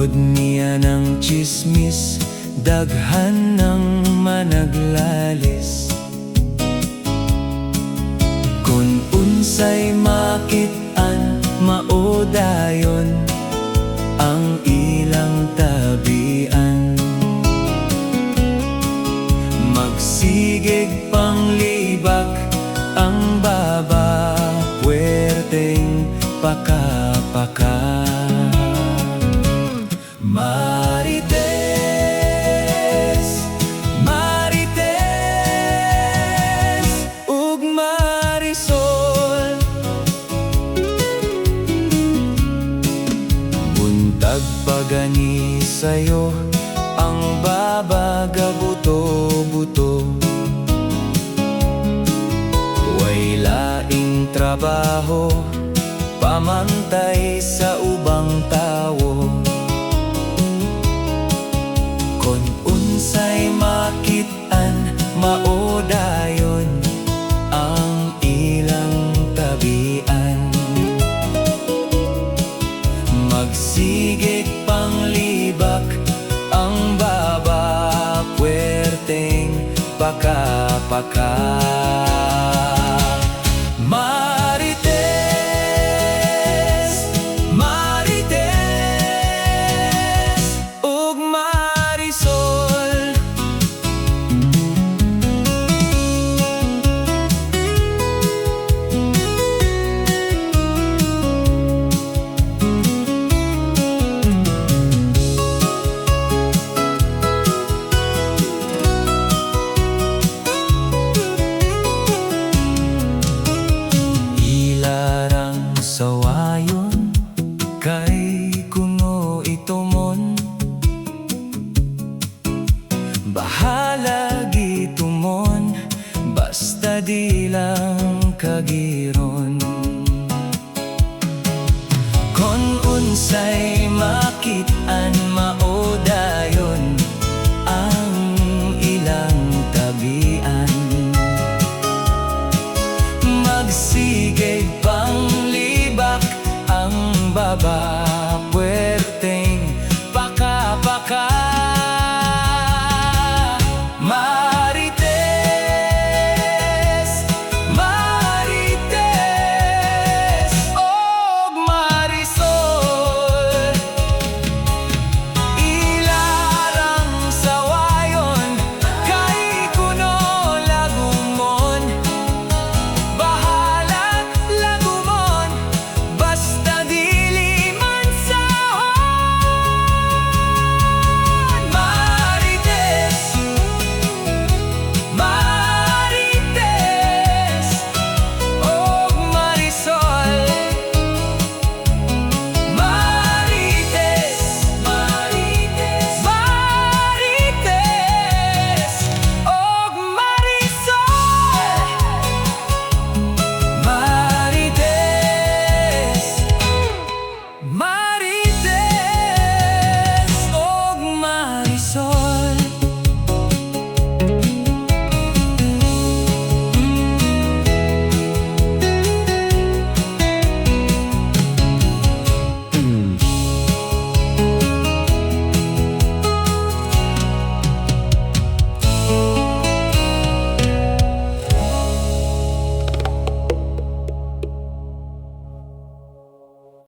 Tungod niya ng chismis, daghan ng managlalis. Kung unsay makit-an, maudayon ang ilang tabian. Magsigig panglibak ang baba, puwerteng paka-paka. Marites, Marites, ug Marisol. Buntag pagani sayo, ang babaga buto-buto. Way laing trabaho, pamantay sa ubang tawo. Kung unsay makit-an, maudayon ang ilang tabian. Magsigig panglibak ang baba, puwerteng paka-paka. Marites, Marites, ug Marisol. Ilarang sawayon kay kuno itumon, bahala gitumon, basta di lang kagiron. Kung unsay